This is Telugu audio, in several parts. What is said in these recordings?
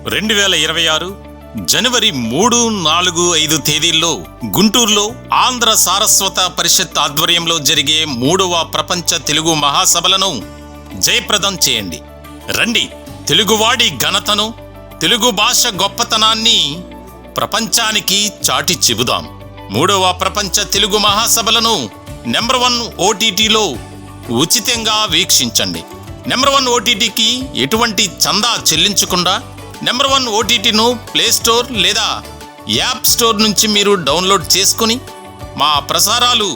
2026 జనవరి 3, 4, 5 తేదీల్లో గుంటూరులో ఆంధ్ర సారస్వత పరిషత్ ఆధ్వర్యంలో జరిగే 3వ ప్రపంచ తెలుగు మహాసభలను జయప్రదం చేయండి. రండి, తెలుగువాడి ఘనతను, తెలుగు భాష గొప్పతనాన్ని ప్రపంచానికి చాటి చెబుదాం. 3వ ప్రపంచ తెలుగు మహాసభలను నెంబర్ 1 OTTలో ఉచితంగా వీక్షించండి. నెంబర్ 1 OTTకి ఎటువంటి చందా చెల్లించకుండా నెంబర్ 1 OTTను ప్లేస్టోర్ లేదా యాప్ స్టోర్ నుంచి మీరు డౌన్లోడ్ చేసుకుని మా ప్రసారాలు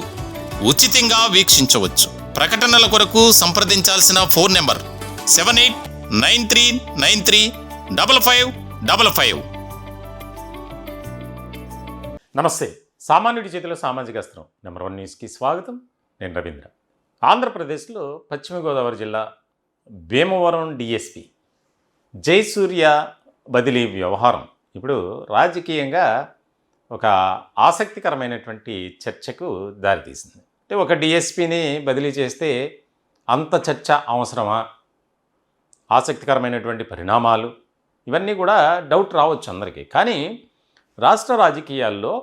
ఉచితంగా వీక్షించవచ్చు. ప్రకటనల కొరకు సంప్రదించాల్సిన ఫోన్ నెంబర్ 7893935555. నమస్తే. సామాన్యుడి చేతిలో సామాజిక అస్త్రం నెంబర్ 1 న్యూస్కి స్వాగతం. నేను రవీంద్ర. ఆంధ్రప్రదేశ్లో పశ్చిమ గోదావరి జిల్లా భీమవరం DSP జయసూర్య బదిలీ వ్యవహారం ఇప్పుడు రాజకీయంగా ఒక ఆసక్తికరమైనటువంటి చర్చకు దారితీసింది. అంటే ఒక DSPని బదిలీ చేస్తే అంత చర్చ అవసరమా? ఆసక్తికరమైనటువంటి పరిణామాలు ఇవన్నీ కూడా డౌట్ రావచ్చు అందరికీ. కానీ రాష్ట్ర రాజకీయాల్లో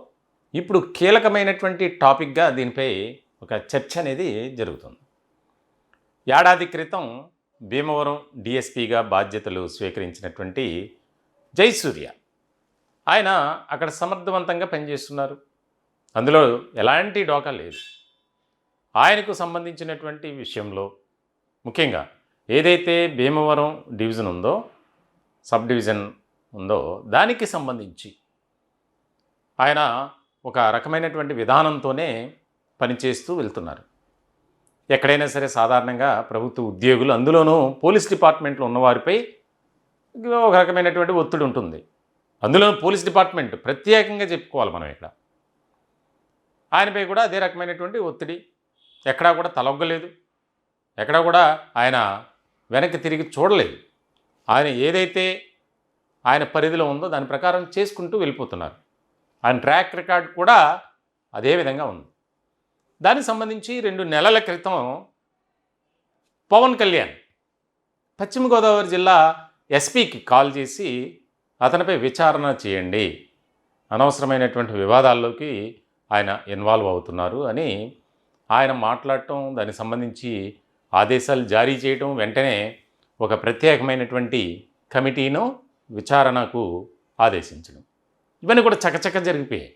ఇప్పుడు కీలకమైనటువంటి టాపిక్గా దీనిపై ఒక చర్చ అనేది జరుగుతుంది. ఏడాది క్రితం భీమవరం DSPగా బాధ్యతలు స్వీకరించినటువంటి జయసూర్య ఆయన అక్కడ సమర్థవంతంగా పనిచేస్తున్నారు. అందులో ఎలాంటి డోకా లేదు. ఆయనకు సంబంధించినటువంటి విషయంలో ముఖ్యంగా ఏదైతే భీమవరం డివిజన్ ఉందో, సబ్ డివిజన్ ఉందో, దానికి సంబంధించి ఆయన ఒక రకమైనటువంటి విధానంతోనే పనిచేస్తూ వెళ్తున్నారు. ఎక్కడైనా సరే సాధారణంగా ప్రభుత్వ ఉద్యోగులు, అందులోనూ పోలీస్ డిపార్ట్మెంట్లో ఉన్నవారిపై ఒక రకమైనటువంటి ఒత్తిడి ఉంటుంది. అందులో పోలీస్ డిపార్ట్మెంట్ ప్రత్యేకంగా చెప్పుకోవాలి మనం. ఇక్కడ ఆయనపై కూడా అదే రకమైనటువంటి ఒత్తిడి. ఎక్కడా కూడా తలొగ్గలేదు, ఎక్కడా కూడా ఆయన వెనక్కి తిరిగి చూడలేదు. ఆయన ఏదైతే ఆయన పరిధిలో ఉందో దాని ప్రకారం చేసుకుంటూ వెళ్ళిపోతున్నారు. ఆయన ట్రాక్ రికార్డ్ కూడా అదే విధంగా ఉంది. దానికి సంబంధించి 2 నెలల క్రితం పవన్ కళ్యాణ్ పశ్చిమ గోదావరి జిల్లా ఎస్పీకి కాల్ చేసి అతనిపై విచారణ చేయండి, అనవసరమైనటువంటి వివాదాల్లోకి ఆయన ఇన్వాల్వ్ అవుతున్నారు అని ఆయన మాట్లాడటం, దానికి సంబంధించి ఆదేశాలు జారీ చేయటం, వెంటనే ఒక ప్రత్యేకమైనటువంటి కమిటీను విచారణకు ఆదేశించడం, ఇవన్నీ కూడా చకచక జరిగిపోయాయి.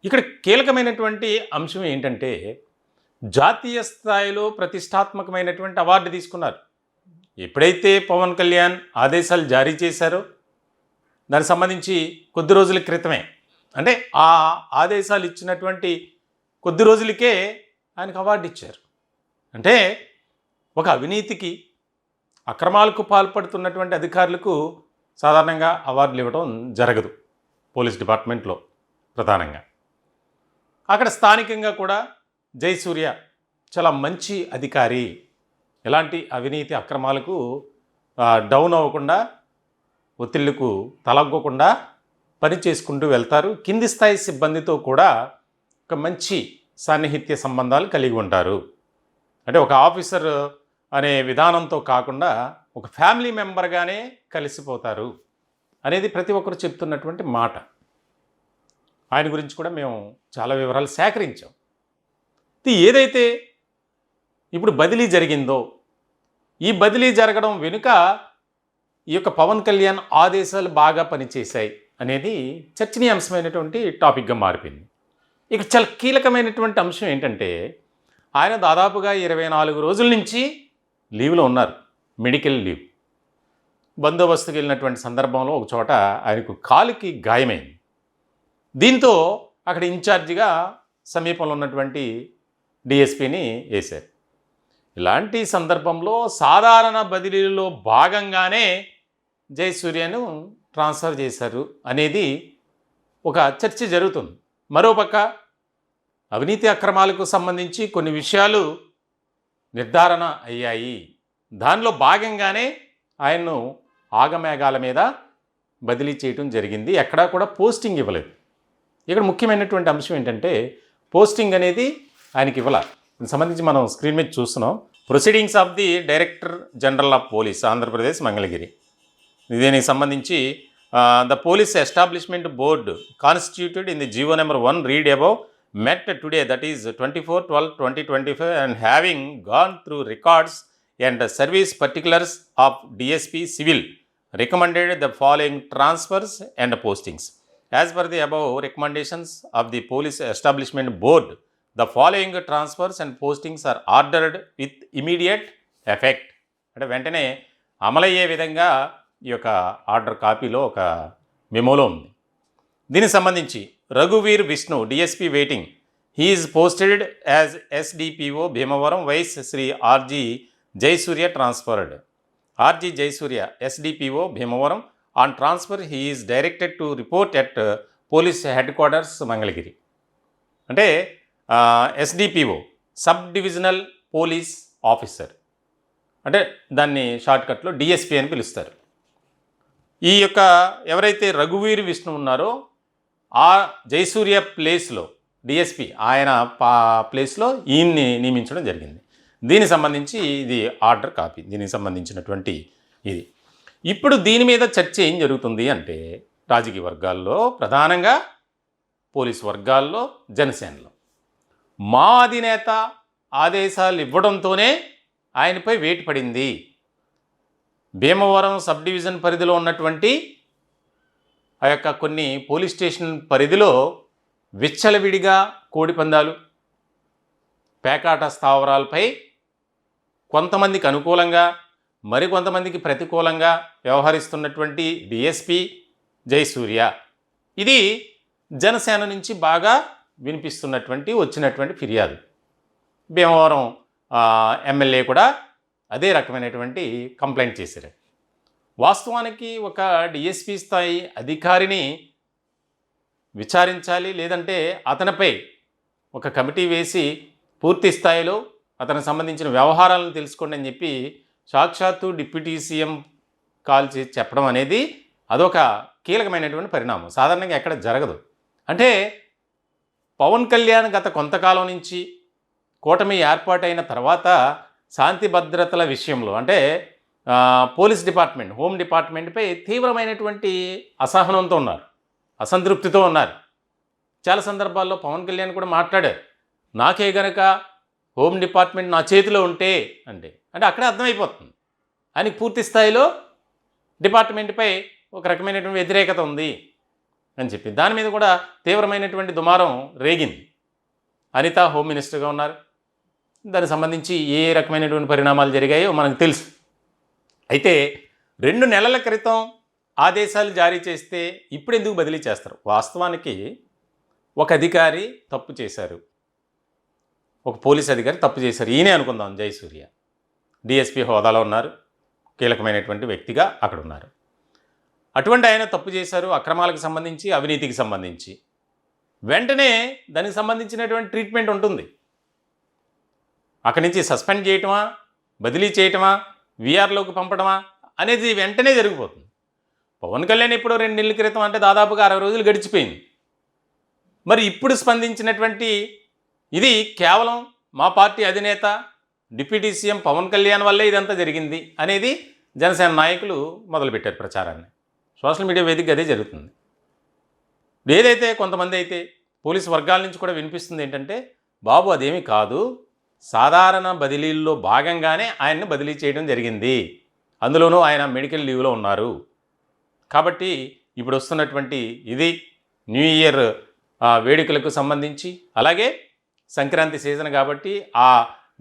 ఇక్కడ కీలకమైనటువంటి అంశం ఏంటంటే జాతీయ స్థాయిలో ప్రతిష్టాత్మకమైనటువంటి అవార్డు తీసుకున్నారు. ఎప్పుడైతే పవన్ కళ్యాణ్ ఆదేశాలు జారీ చేశారో దానికి సంబంధించి కొద్ది రోజుల క్రితమే, అంటే ఆ ఆదేశాలు ఇచ్చినటువంటి కొద్ది రోజులకే ఆయనకు అవార్డు ఇచ్చారు. అంటే ఒక అవినీతికి, అక్రమాలకు పాల్పడుతున్నటువంటి అధికారులకు సాధారణంగా అవార్డులు ఇవ్వడం జరగదు పోలీస్ డిపార్ట్మెంట్లో ప్రధానంగా. అక్కడ స్థానికంగా కూడా జయసూర్య చాలా మంచి అధికారి, ఎలాంటి అవినీతి అక్రమాలకు డౌన్ అవ్వకుండా, ఒత్తిళ్లకు తలగ్గకుండా పని చేసుకుంటూ వెళ్తారు. కింది స్థాయి సిబ్బందితో కూడా ఒక మంచి సాన్నిహిత్య సంబంధాలు కలిగి ఉంటారు. అంటే ఒక ఆఫీసర్ అనే విధానంతో కాకుండా ఒక ఫ్యామిలీ మెంబర్గానే కలిసిపోతారు అనేది ప్రతి ఒక్కరు చెప్తున్నటువంటి మాట. ఆయన గురించి కూడా మేము చాలా వివరాలు సేకరించాం. ఏదైతే ఇప్పుడు బదిలీ జరిగిందో, ఈ బదిలీ జరగడం వెనుక ఈ యొక్క పవన్ కళ్యాణ్ ఆదేశాలు బాగా పనిచేశాయి అనేది చర్చనీయాంశమైనటువంటి టాపిక్గా మారిపోయింది. ఇక చాలా కీలకమైనటువంటి అంశం ఏంటంటే ఆయన దాదాపుగా 24 రోజుల నుంచి లీవ్లో ఉన్నారు, మెడికల్ లీవ్. బందోబస్తుకు వెళ్ళినటువంటి సందర్భంలో ఒక చోట ఆయనకు కాలుకి గాయమైంది. దీంతో అక్కడ ఇన్ఛార్జిగా సమీపంలో ఉన్నటువంటి DSPని వేశారు. ఇలాంటి సందర్భంలో సాధారణ బదిలీలో భాగంగానే జయసూర్యను ట్రాన్స్ఫర్ చేశారు అనేది ఒక చర్చ జరుగుతుంది. మరోపక్క అవినీతి అక్రమాలకు సంబంధించి కొన్ని విషయాలు నిర్ధారణ అయ్యాయి. దానిలో భాగంగానే ఆయన్ను ఆగమేఘాల మీద బదిలీ చేయటం జరిగింది. ఎక్కడా కూడా పోస్టింగ్ ఇవ్వలేదు. ఇక్కడ ముఖ్యమైనటువంటి అంశం ఏంటంటే పోస్టింగ్ అనేది ఆయనకి ఇవ్వాల. దీనికి సంబంధించి మనం స్క్రీన్ మీద చూస్తున్నాం. Proceedings of the director general of police Andhra Pradesh Mangalagiri. దీనికి సంబంధించి the police establishment board constituted in the GO number 1 read above met today, that is 24/12/2025, and having gone through records and service particulars of DSP Civil, recommended the following transfers and postings. As per the above recommendations of the Police Establishment Board, the following transfers and postings are ordered with immediate effect. అంటే వెంటనే అమలయ్యే విధంగా ఈ యొక్క ఆర్డర్ కాపీలో ఒక మెమోలో ఉంది. దీనికి సంబంధించి రఘువీర్ Vishnu DSP waiting, he is posted as SDPO Bhimavaram vice Shri RG Jayasurya transferred. RG Jayasurya SDPO Bhimavaram, on transfer he is directed to report at police head quarters Mangalagiri. అంటే SDPO sub divisional police officer, అంటే దాన్ని షార్ట్కట్లో డిఎస్పీ అని పిలుస్తారు. ఈ యొక్క ఎవరైతే రఘువీర్ విష్ణు ఉన్నారో ఆ జయసూర్య ప్లేస్లో డిఎస్పి ఆయన ప్లేస్లో ఈయన్ని నియమించడం జరిగింది. దీనికి సంబంధించి ఇది ఆర్డర్ కాపీ, దీనికి సంబంధించినటువంటి ఇది. ఇప్పుడు దీని మీద చర్చ ఏం జరుగుతుంది అంటే రాజకీయ వర్గాల్లో, ప్రధానంగా పోలీసు వర్గాల్లో, జనసేనలో మా అధినేత ఆదేశాలు ఇవ్వడంతోనే ఆయనపై వేటు పడింది. భీమవరం సబ్ డివిజన్ పరిధిలో ఉన్నటువంటి ఆ యొక్క కొన్ని పోలీస్ స్టేషన్ పరిధిలో విచ్చలవిడిగా కోడిపందాలు, పేకాట స్థావరాలపై కొంతమందికి అనుకూలంగా మరికొంతమందికి ప్రతికూలంగా వ్యవహరిస్తున్నటువంటి డిఎస్పి జయసూర్య, ఇది జనసేన నుంచి బాగా వచ్చినటువంటి ఫిర్యాదు. భీమవరం ఎమ్మెల్యే కూడా అదే రకమైనటువంటి కంప్లైంట్ చేశారు. వాస్తవానికి ఒక డిఎస్పి స్థాయి అధికారిని విచారించాలి, లేదంటే అతనిపై ఒక కమిటీ వేసి పూర్తి స్థాయిలో అతనికి సంబంధించిన వ్యవహారాలను తెలుసుకోండి అని చెప్పి సాక్షాత్తు డిప్యూటీ సీఎం కాల్ చేసి చెప్పడం అనేది అదొక కీలకమైనటువంటి పరిణామం. సాధారణంగా ఎక్కడ జరగదు. అంటే పవన్ కళ్యాణ్ గత కొంతకాలం నుంచి కూటమి ఏర్పాటైన తర్వాత శాంతి భద్రతల విషయంలో, అంటే పోలీస్ డిపార్ట్మెంట్, హోమ్ డిపార్ట్మెంట్పై తీవ్రమైనటువంటి అసహనంతో ఉన్నారు, అసంతృప్తితో ఉన్నారు. చాలా సందర్భాల్లో పవన్ కళ్యాణ్ కూడా మాట్లాడారు, నాకే గనక హోమ్ డిపార్ట్మెంట్ నా చేతిలో ఉంటే అంటే అక్కడే అర్థమైపోతుంది ఆయనకి పూర్తి స్థాయిలో డిపార్ట్మెంట్పై ఒక రకమైనటువంటి వ్యతిరేకత ఉంది అని చెప్పి దాని మీద కూడా తీవ్రమైనటువంటి దుమారం రేగింది. అనిత హోమ్ మినిస్టర్గా ఉన్నారు. దానికి సంబంధించి ఏ రకమైనటువంటి పరిణామాలు జరిగాయో మనకు తెలుసు. అయితే 2 నెలల క్రితం ఆదేశాలు జారీ చేస్తే ఇప్పుడు ఎందుకు బదిలీ చేస్తారు? వాస్తవానికి ఒక అధికారి తప్పు చేశారు, ఒక పోలీస్ అధికారి తప్పు చేశారు, ఈయనే అనుకుందాం, జయసూర్య డిఎస్పీ హోదాలో ఉన్నారు, కీలకమైనటువంటి వ్యక్తిగా అక్కడ ఉన్నారు. అటువంటి ఆయన తప్పు చేశారు, అక్రమాలకు సంబంధించి, అవినీతికి సంబంధించి. వెంటనే దానికి సంబంధించినటువంటి ట్రీట్మెంట్ ఉంటుంది. అక్కడి నుంచి సస్పెండ్ చేయటమా, బదిలీ చేయటమా, వీఆర్లోకి పంపడమా అనేది వెంటనే జరిగిపోతుంది. పవన్ కళ్యాణ్ ఇప్పుడు 2 నెలల క్రితం అంటే దాదాపుగా 60 రోజులు గడిచిపోయింది. మరి ఇప్పుడు స్పందించినటువంటి ఇది కేవలం మా పార్టీ అధినేత డిప్యూటీ సీఎం పవన్ కళ్యాణ్ వల్లే ఇదంతా జరిగింది అనేది జనసేన నాయకులు మొదలుపెట్టారు ప్రచారాన్ని. సోషల్ మీడియా వేదికగా అదే జరుగుతుంది. ఏదైతే కొంతమంది అయితే పోలీసు వర్గాల నుంచి కూడా వినిపిస్తుంది ఏంటంటే, బాబు అదేమీ కాదు, సాధారణ బదిలీల్లో భాగంగానే ఆయన్ని బదిలీ చేయడం జరిగింది, అందులోనూ ఆయన మెడికల్ లీవ్లో ఉన్నారు కాబట్టి ఇప్పుడు వస్తున్నటువంటి ఇది న్యూ ఇయర్ వేడుకలకు సంబంధించి, అలాగే సంక్రాంతి సీజన్ కాబట్టి ఆ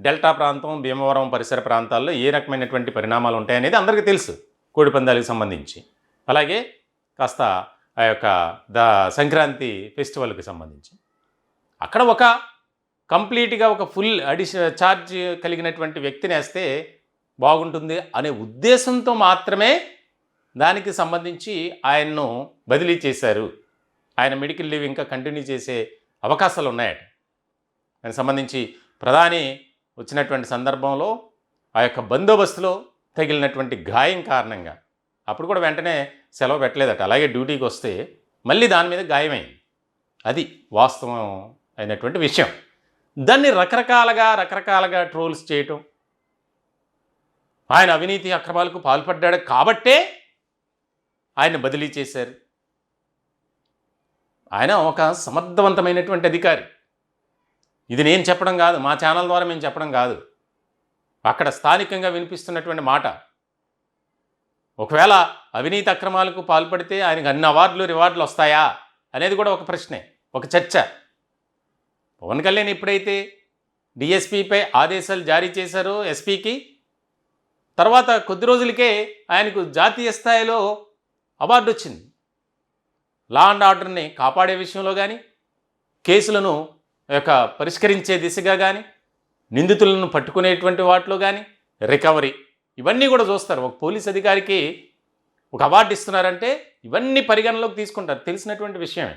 డెల్టా ప్రాంతం, భీమవరం పరిసర ప్రాంతాల్లో ఏ రకమైనటువంటి పరిణామాలు ఉంటాయనేది అందరికీ తెలుసు కోడిపందాలకు సంబంధించి. అలాగే కాస్త ఆ యొక్క సంక్రాంతి ఫెస్టివల్కి సంబంధించి అక్కడ ఒక కంప్లీట్గా ఒక ఫుల్ ఛార్జ్ కలిగినటువంటి వ్యక్తిని వేస్తే బాగుంటుంది అనే ఉద్దేశంతో మాత్రమే దానికి సంబంధించి ఆయన్ను బదిలీ చేశారు. ఆయన మెడికల్ లీవ్ ఇంకా కంటిన్యూ చేసే అవకాశాలు ఉన్నాయట. దానికి సంబంధించి ప్రధాని వచ్చినటువంటి సందర్భంలో ఆ యొక్క బందోబస్తులో తగిలినటువంటి గాయం కారణంగా అప్పుడు కూడా వెంటనే సెలవు పెట్టలేదట. అలాగే డ్యూటీకి వస్తే మళ్ళీ దాని మీద గాయమైంది. అది వాస్తవం అయినటువంటి విషయం. దాన్ని రకరకాలుగా ట్రోల్స్ చేయటం, ఆయన అవినీతి అక్రమాలకు పాల్పడ్డాడు కాబట్టే ఆయన బదిలీ చేశారు. ఆయన ఒక సమర్థవంతమైనటువంటి అధికారి. ఇది నేను చెప్పడం కాదు, మా ఛానల్ ద్వారా మేము చెప్పడం కాదు, అక్కడ స్థానికంగా వినిపిస్తున్నటువంటి మాట. ఒకవేళ అవినీతి అక్రమాలకు పాల్పడితే ఆయనకు అన్ని అవార్డులు రివార్డులు వస్తాయా అనేది కూడా ఒక ప్రశ్నే, ఒక చర్చ. పవన్ కళ్యాణ్ ఎప్పుడైతే డిఎస్పీపై ఆదేశాలు జారీ చేశారో ఎస్పీకి, తర్వాత కొద్ది రోజులకే ఆయనకు జాతీయ స్థాయిలో అవార్డు వచ్చింది. లా అండ్ ఆర్డర్ని కాపాడే విషయంలో కానీ, కేసులను పరిష్కరించే దిశగా కానీ, నిందితులను పట్టుకునేటువంటి వాటిలో కానీ, రికవరీ, ఇవన్నీ కూడా చూస్తారు. ఒక పోలీస్ అధికారికి ఒక అవార్డు ఇస్తున్నారంటే ఇవన్నీ పరిగణలోకి తీసుకుంటారు, తెలిసినటువంటి విషయమే.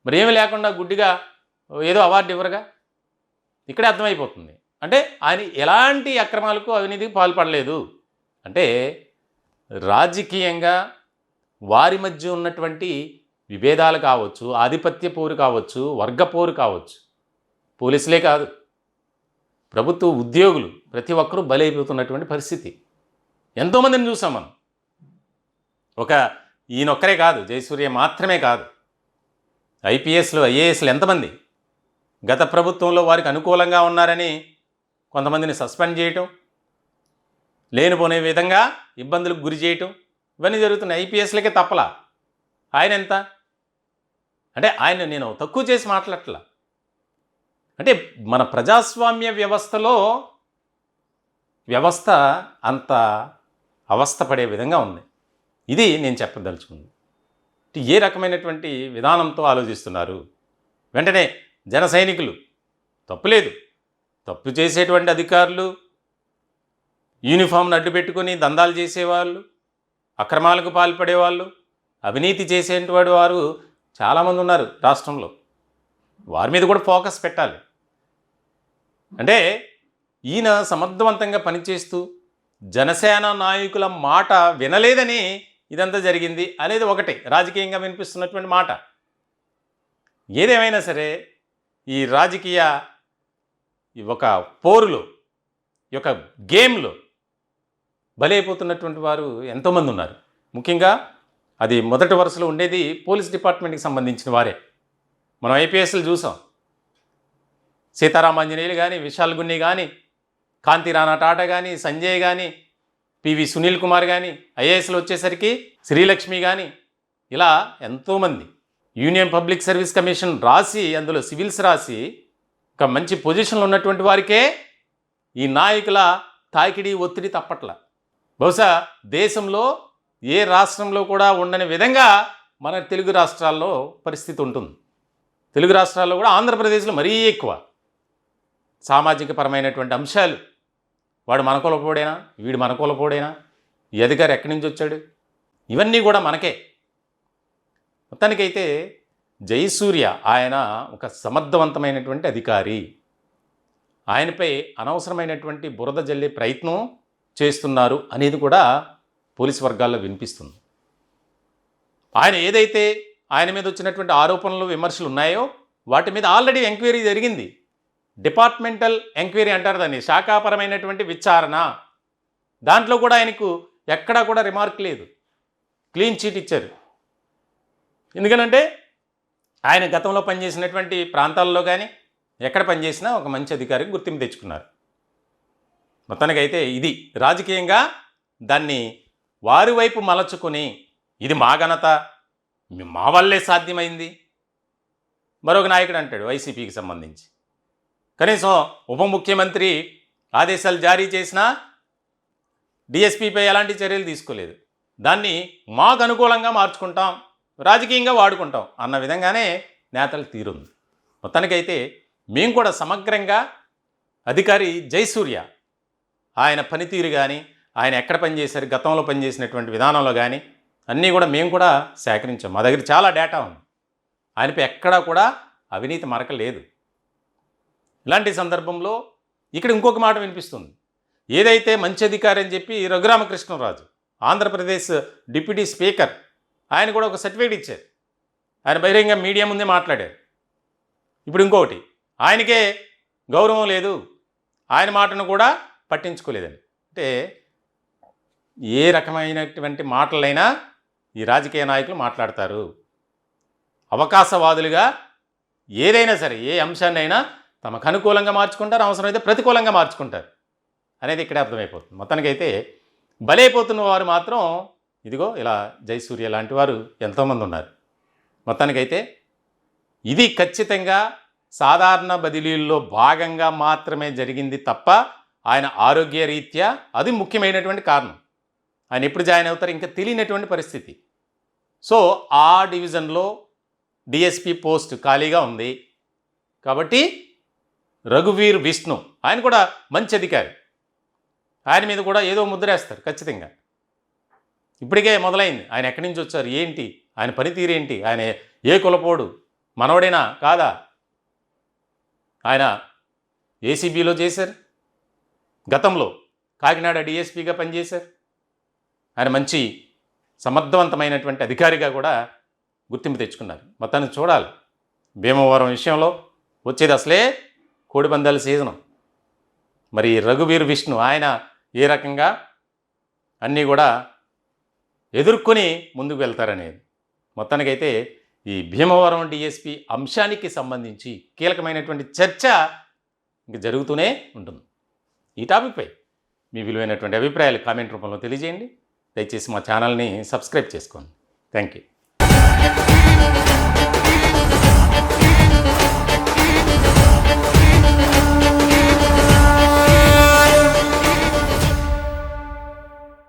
మరి ఏమి లేకుండా గుడ్డిగా ఏదో అవార్డు ఇవ్వరుగా. ఇక్కడే అర్థమైపోతుంది. అంటే ఆయన ఎలాంటి అక్రమాలకు అవినీతికి పాల్పడలేదు. అంటే రాజకీయంగా వారి మధ్య ఉన్నటువంటి విభేదాలు కావచ్చు, ఆధిపత్య పోరు కావచ్చు, వర్గ పోరు కావచ్చు, పోలీసులే కాదు ప్రభుత్వ ఉద్యోగులు ప్రతి ఒక్కరూ బలైపోతున్నటువంటి పరిస్థితి ఎంతోమందిని చూసాం మనం. ఈయనొక్కరే కాదు, జయసూర్య మాత్రమే కాదు, ఐపీఎస్లు ఐఏఎస్లు ఎంతమంది గత ప్రభుత్వంలో వారికి అనుకూలంగా ఉన్నారని కొంతమందిని సస్పెండ్ చేయటం, లేనిపోనే విధంగా ఇబ్బందులకు గురి చేయటం, ఇవన్నీ జరుగుతున్నాయి. ఐపీఎస్లకే తప్పలా. ఆయన ఎంత అంటే ఆయన నేను తక్కువ చేసి మాట్లాడట్లా. అంటే మన ప్రజాస్వామ్య వ్యవస్థ అంత అవస్థపడే విధంగా ఉంది. ఇది నేను చెప్పదలుచుకుంది. ఏ రకమైనటువంటి విధానంతో ఆలోచిస్తున్నారు? వెంటనే జన సైనికులు, తప్పులేదు, తప్పు చేసేటువంటి అధికారులు, యూనిఫామ్ను అడ్డుపెట్టుకొని దందాలు చేసేవాళ్ళు, అక్రమాలకు పాల్పడేవాళ్ళు, అవినీతి చేసేటువంటి వారు చాలామంది ఉన్నారు రాష్ట్రంలో. వారి మీద కూడా ఫోకస్ పెట్టాలి. అంటే ఈయన సమర్థవంతంగా పనిచేస్తూ జనసేన నాయకుల మాట వినలేదని ఇదంతా జరిగింది అనేది ఒకటి రాజకీయంగా వినిపిస్తున్నటువంటి మాట. ఏదేమైనా సరే ఈ రాజకీయ ఒక పోరులో, ఈ యొక్క గేమ్లో బలైపోతున్నటువంటి వారు ఎంతోమంది ఉన్నారు. ముఖ్యంగా అది మొదటి వరుసలో ఉండేది పోలీస్ డిపార్ట్మెంట్కి సంబంధించిన వారే. మనం ఐపీఎస్లు చూసాం. సీతారామాంజనేయులు కానీ, విశాల్ గున్ని కానీ, కాంతి రాణా టాటా కానీ, సంజయ్ కానీ, పివి సునీల్ కుమార్ కానీ, ఐఏఎస్లు వచ్చేసరికి శ్రీలక్ష్మి కానీ, ఇలా ఎంతోమంది యూనియన్ పబ్లిక్ సర్వీస్ కమిషన్ రాసి, అందులో సివిల్స్ రాసి ఒక మంచి పొజిషన్లో ఉన్నటువంటి వారికే ఈ నాయకుల తాకిడి ఒత్తిడి తప్పట్ల. బహుశా దేశంలో ఏ రాష్ట్రంలో కూడా ఉండని విధంగా మన తెలుగు రాష్ట్రాల్లో పరిస్థితి ఉంటుంది. తెలుగు రాష్ట్రాల్లో కూడా ఆంధ్రప్రదేశ్లో మరీ ఎక్కువ సామాజిక పరమైనటువంటి అంశాలు. వాడు మన కులపోడేనా, వీడు మన కులపోడేనా, ఈ అధికారి ఎక్కడి నుంచి వచ్చాడు, ఇవన్నీ కూడా మనకే. మొత్తానికైతే జయసూర్య ఆయన ఒక సమర్థవంతమైనటువంటి అధికారి. ఆయనపై అనవసరమైనటువంటి బురద జల్లే ప్రయత్నం చేస్తున్నారు అనేది కూడా పోలీసు వర్గాల్లో వినిపిస్తుంది. ఆయన ఏదైతే ఆయన మీద వచ్చినటువంటి ఆరోపణలు, విమర్శలు ఉన్నాయో వాటి మీద ఆల్రెడీ ఎంక్వైరీ జరిగింది. డిపార్ట్మెంటల్ ఎంక్వైరీ అంటారు దాన్ని, శాఖాపరమైనటువంటి విచారణ. దాంట్లో కూడా ఆయనకు ఎక్కడా కూడా రిమార్క్ లేదు, క్లీన్ చీట్ ఇచ్చారు. ఎందుకనంటే ఆయన గతంలో పనిచేసినటువంటి ప్రాంతాల్లో కానీ ఎక్కడ పనిచేసినా ఒక మంచి అధికారికి గుర్తింపు తెచ్చుకున్నారు. మొత్తానికైతే ఇది రాజకీయంగా దాన్ని వారి వైపు మలచుకొని ఇది మా ఘనత, మా వల్లే సాధ్యమైంది. మరొక నాయకుడు అంటాడు వైసీపీకి సంబంధించి, కనీసం ఉప ముఖ్యమంత్రి ఆదేశాలు జారీ చేసినా డిఎస్పీపై ఎలాంటి చర్యలు తీసుకోలేదు. దాన్ని మాకు అనుకూలంగా మార్చుకుంటాం, రాజకీయంగా వాడుకుంటాం అన్న విధంగానే నేతల తీరుంది. మొత్తానికైతే మేము కూడా సమగ్రంగా అధికారి జయసూర్య ఆయన పనితీరు కానీ, ఆయన ఎక్కడ పనిచేశారు, గతంలో పనిచేసినటువంటి విధానంలో కానీ అన్నీ కూడా మేము కూడా సేకరించాం. మా దగ్గర చాలా డేటా ఉంది. ఆయనపై ఎక్కడా కూడా అవినీతి మరక లేదు. ఇలాంటి సందర్భంలో ఇక్కడ ఇంకొక మాట వినిపిస్తుంది. ఏదైతే మంచి అధికారి అని చెప్పి రఘురామకృష్ణరాజు ఆంధ్రప్రదేశ్ డిప్యూటీ స్పీకర్, ఆయన కూడా ఒక సర్టిఫికేట్ ఇచ్చారు. ఆయన బహిరంగ మీడియా ముందే మాట్లాడారు. ఇప్పుడు ఇంకొకటి, ఆయనకే గౌరవం లేదు, ఆయన మాటను కూడా పట్టించుకోలేదని. అంటే ఏ రకమైనటువంటి మాటలైనా ఈ రాజకీయ నాయకులు మాట్లాడతారు. అవకాశవాదులుగా ఏదైనా సరే, ఏ అంశాన్నైనా తమకు అనుకూలంగా మార్చుకుంటారు, అవసరమైతే ప్రతికూలంగా మార్చుకుంటారు అనేది ఇక్కడే అర్థమైపోతుంది. మొత్తానికైతే బలైపోతున్న వారు మాత్రం ఇదిగో ఇలా జయసూర్య లాంటి వారు ఎంతోమంది ఉన్నారు. మొత్తానికైతే ఇది ఖచ్చితంగా సాధారణ బదిలీల్లో భాగంగా మాత్రమే జరిగింది తప్ప ఆయన ఆరోగ్య రీత్యా అది ముఖ్యమైనటువంటి కారణం. ఆయన ఎప్పుడు జాయిన్ అవుతారు ఇంకా తెలియనటువంటి పరిస్థితి. సో ఆ డివిజన్లో డిఎస్పి పోస్ట్ ఖాళీగా ఉంది కాబట్టి రఘువీర్ విష్ణు ఆయన కూడా మంచి అధికారి, ఆయన మీద కూడా ఏదో ముద్రేస్తారు ఖచ్చితంగా. ఇప్పటికే మొదలైంది. ఆయన ఎక్కడి నుంచి వచ్చారు, ఏంటి ఆయన పనితీరు, ఏంటి ఆయన ఏ కులపోడు, మనవడేనా కాదా, ఆయన ఏసీబీలో చేశారు, గతంలో కాకినాడ డిఎస్పీగా పనిచేశారు, ఆయన మంచి సమర్థవంతమైనటువంటి అధికారిగా కూడా గుర్తింపు తెచ్చుకున్నారు. మొత్తాన్ని చూడాలి. భీమవరం విషయంలో వచ్చేది అసలే కోడిపందాల సీజను. మరి రఘువీర్ విష్ణు ఆయన ఏ రకంగా అన్నీ కూడా ఎదుర్కొని ముందుకు వెళ్తారనేది. మొత్తానికైతే ఈ భీమవరం డిఎస్పి అంశానికి సంబంధించి కీలకమైనటువంటి చర్చ ఇంక జరుగుతూనే ఉంటుంది. ఈ టాపిక్పై మీ విలువైనటువంటి అభిప్రాయాలు కామెంట్ రూపంలో తెలియజేయండి. దయచేసి మా ఛానల్ని సబ్స్క్రైబ్ చేసుకోండి. Thank you.